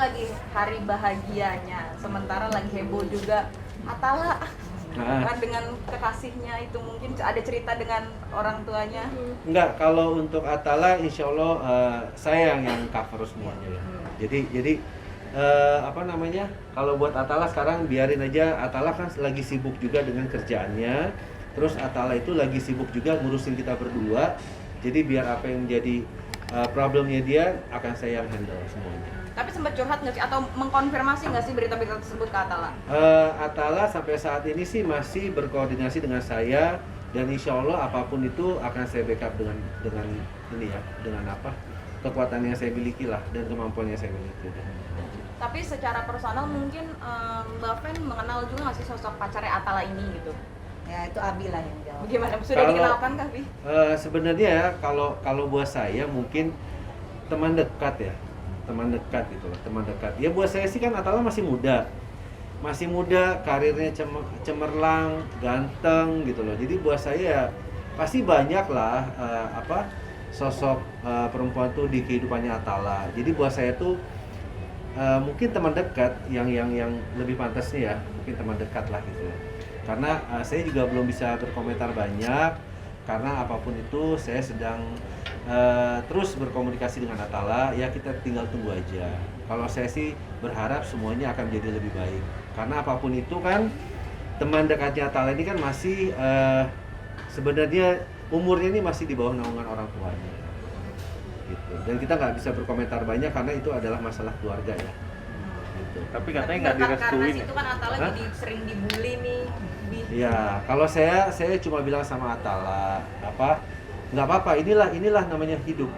lagi hari bahagianya, sementara lagi heboh juga Atala kan dengan kekasihnya itu, mungkin ada cerita dengan orang tuanya. Enggak, kalau untuk Atala insya Allah saya yang cover semuanya ya. Jadi apa namanya, kalau buat Atala sekarang biarin aja. Atala kan lagi sibuk juga dengan kerjaannya, terus Atala itu lagi sibuk juga ngurusin kita berdua. Jadi biar apa yang menjadi problemnya dia akan saya yang handle semuanya. Tapi sempat curhat nggak sih atau mengkonfirmasi nggak sih berita-berita tersebut ke Atala? Atala sampai saat ini sih masih berkoordinasi dengan saya, dan insya Allah apapun itu akan saya backup dengan ini ya, dengan apa kekuatan yang saya miliki lah dan kemampuan yang saya miliki. Tapi secara personal mungkin Mbak Fen mengenal juga nggak sih sosok pacarnya Atala ini gitu? Ya itu Abi lah yang jawab. Bagaimana? Sudah dikenalkan kah, Bi? Sebenarnya ya kalau buat saya mungkin teman dekat ya, teman dekat gitu loh, teman dekat. Ya buat saya sih kan Atala masih muda, karirnya cemerlang, ganteng gitu loh. Jadi buat saya ya pasti banyak lah sosok perempuan tuh di kehidupannya Atala. Jadi buat saya tuh mungkin teman dekat yang lebih pantasnya ya, mungkin teman dekat lah gitu loh. Karena saya juga belum bisa berkomentar banyak, karena apapun itu saya sedang terus berkomunikasi dengan Atala. Ya kita tinggal tunggu aja. Kalau saya sih berharap semuanya akan menjadi lebih baik, karena apapun itu kan teman dekatnya Atala ini kan masih sebenarnya umurnya ini masih di bawah naungan orang tuanya gitu. Dan kita nggak bisa berkomentar banyak karena itu adalah masalah keluarga ya gitu. Tapi katanya nggak direstuin karena ya? itu kan Atala jadi sering dibully nih. Ya, kalau saya cuma bilang sama Atala, nggak apa-apa, inilah namanya hidup.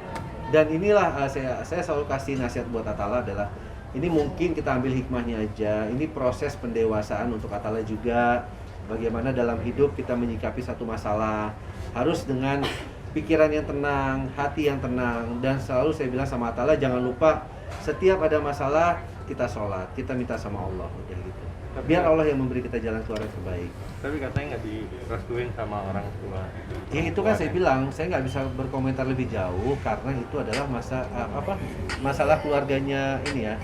Dan inilah saya selalu kasih nasihat buat Atala adalah, ini mungkin kita ambil hikmahnya aja. Ini proses pendewasaan untuk Atala juga. Bagaimana dalam hidup kita menyikapi satu masalah harus dengan pikiran yang tenang, hati yang tenang. Dan selalu saya bilang sama Atala, jangan lupa setiap ada masalah kita sholat, kita minta sama Allah, udah gitu. Biar Allah yang memberi kita jalan keluar yang terbaik. Tapi katanya nggak direstuin sama orang tua. Ya itu kan saya bilang, saya nggak bisa berkomentar lebih jauh karena itu adalah masalah keluarganya ini ya,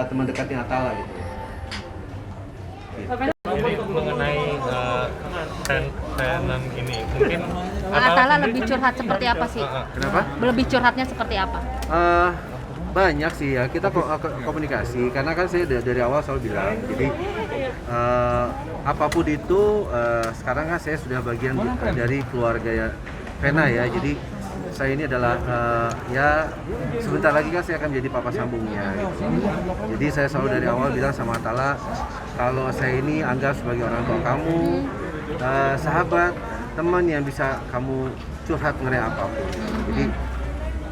teman dekatnya Atala gitu. Jadi mengenai tenan ini, mungkin Atala lebih curhat seperti apa sih? Kenapa? Lebih curhatnya seperti apa? Banyak sih ya, kita komunikasi karena kan saya dari awal selalu bilang, jadi apapun itu sekarang kan saya sudah bagian dari keluarga Vena ya, jadi saya ini adalah ya sebentar lagi kan saya akan menjadi papa sambungnya gitu. Jadi saya selalu dari awal bilang sama Atala, kalau saya ini anggap sebagai orang tua kamu, sahabat, teman yang bisa kamu curhat mengenai apapun. Jadi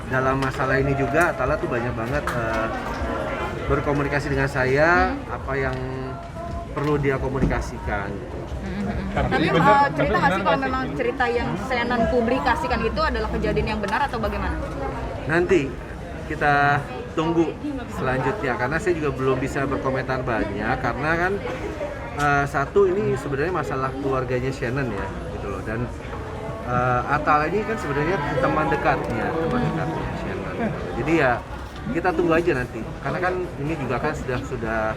dalam masalah ini juga Atala tuh banyak banget berkomunikasi dengan saya, apa yang perlu dia komunikasikan. Tapi cerita nggak sih kalau memang cerita yang Senan publikasikan itu adalah kejadian yang benar atau bagaimana? Nanti kita tunggu selanjutnya, karena saya juga belum bisa berkomentar banyak karena kan satu ini sebenarnya masalah keluarganya Shannon ya gitu loh, dan Atala ini kan sebenarnya teman dekatnya Shannon. Jadi ya kita tunggu aja nanti, karena kan ini juga kan sudah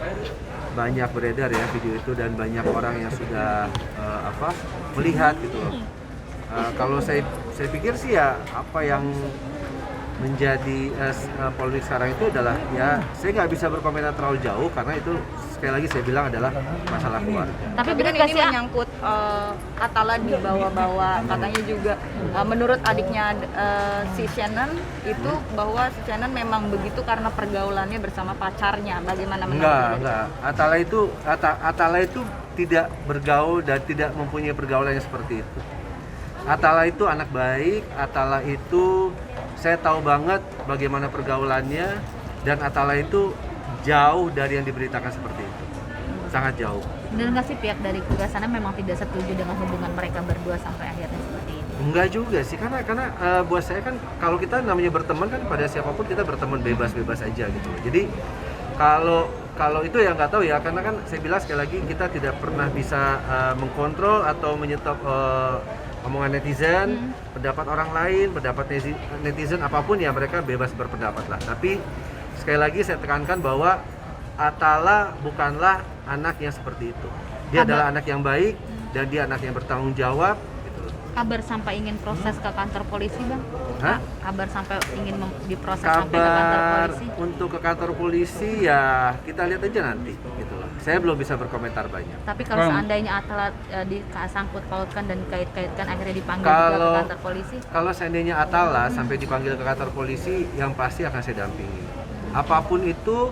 banyak beredar ya video itu, dan banyak orang yang sudah melihat gitu loh. Kalau saya pikir sih ya apa yang menjadi polemik sekarang itu adalah ya saya nggak bisa berkomentar terlalu jauh karena itu sekali lagi saya bilang adalah masalah keluarga. Tapi kan ini menyangkut Atala dibawa-bawa, katanya juga menurut adiknya si Shannon itu bahwa si Shannon memang begitu karena pergaulannya bersama pacarnya. Bagaimana menurut Enggak. Atala itu tidak bergaul dan tidak mempunyai pergaulan yang seperti itu. Atala itu anak baik, Atala itu saya tahu banget bagaimana pergaulannya, dan Atala itu jauh dari yang diberitakan seperti itu, sangat jauh. Dan nggak sih pihak dari keluarga sana memang tidak setuju dengan hubungan mereka berdua sampai akhirnya seperti ini? Enggak juga sih, karena buat saya kan kalau kita namanya berteman kan pada siapapun kita berteman bebas-bebas aja gitu. Jadi kalau itu ya nggak tahu ya, karena kan saya bilang sekali lagi kita tidak pernah bisa mengkontrol atau menyetop omongan netizen, pendapat orang lain, pendapat netizen apapun ya, mereka bebas berpendapat lah. Tapi sekali lagi saya tekankan bahwa Atala bukanlah anak yang seperti itu. Dia adalah anak yang baik dan dia anak yang bertanggung jawab. Kabar sampai ingin proses ke kantor polisi, Bang? Hah? Kabar sampai ingin diproses sampai ke kantor Kabar polisi? untuk ke kantor polisi ya kita lihat aja nanti gitu loh. Saya belum bisa berkomentar banyak. Tapi kalau Bang. seandainya Atala disangkut pautkan dan dikait-kaitkan akhirnya dipanggil juga ke Kalau kantor polisi? kalau seandainya Atala sampai dipanggil ke kantor polisi, yang pasti akan saya dampingi. Apapun itu,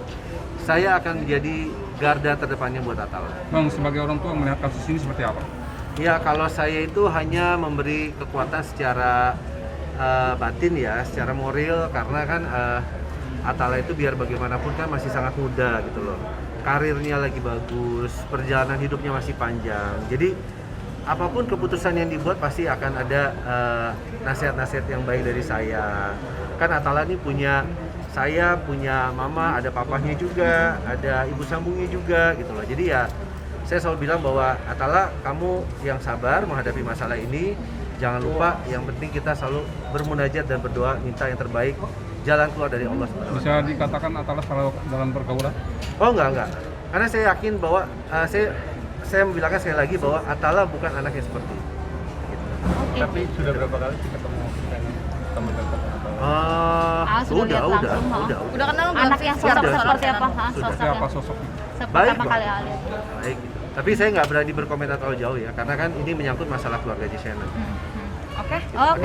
saya akan menjadi garda terdepannya buat Atala. Bang, sebagai orang tua melihat kasus ini seperti apa? Ya, kalau saya itu hanya memberi kekuatan secara batin ya, secara moral, karena kan Atala itu biar bagaimanapun kan masih sangat muda gitu loh. Karirnya lagi bagus, perjalanan hidupnya masih panjang. Jadi apapun keputusan yang dibuat pasti akan ada nasihat-nasihat yang baik dari saya. Kan Atala ini punya saya, punya mama, ada papahnya juga, ada ibu sambungnya juga gitu loh. Jadi ya saya selalu bilang bahwa Atala, kamu yang sabar menghadapi masalah ini. Jangan lupa, yang penting kita selalu bermunajat dan berdoa minta yang terbaik, jalan keluar dari Allah SWT. Bisa dikatakan Atala salah dalam pergaulan? Oh enggak. Karena saya yakin bahwa saya membilangkan sekali lagi bahwa Atala bukan anak yang seperti itu. Oke. Tapi sudah berapa kali sih ketemu teman dekat Sudah lihat langsung, ha? Udah kenal belum Anak sih? yang sosok Sudah. seperti apa? Ha? Sudah. Sosoknya? Siapa sosoknya? Baik, Pertama Bang. kali lihat. Baik gitu. Tapi saya nggak berani berkomentar terlalu jauh ya, karena kan ini menyangkut masalah keluarganya Shannon. Oke. Oke.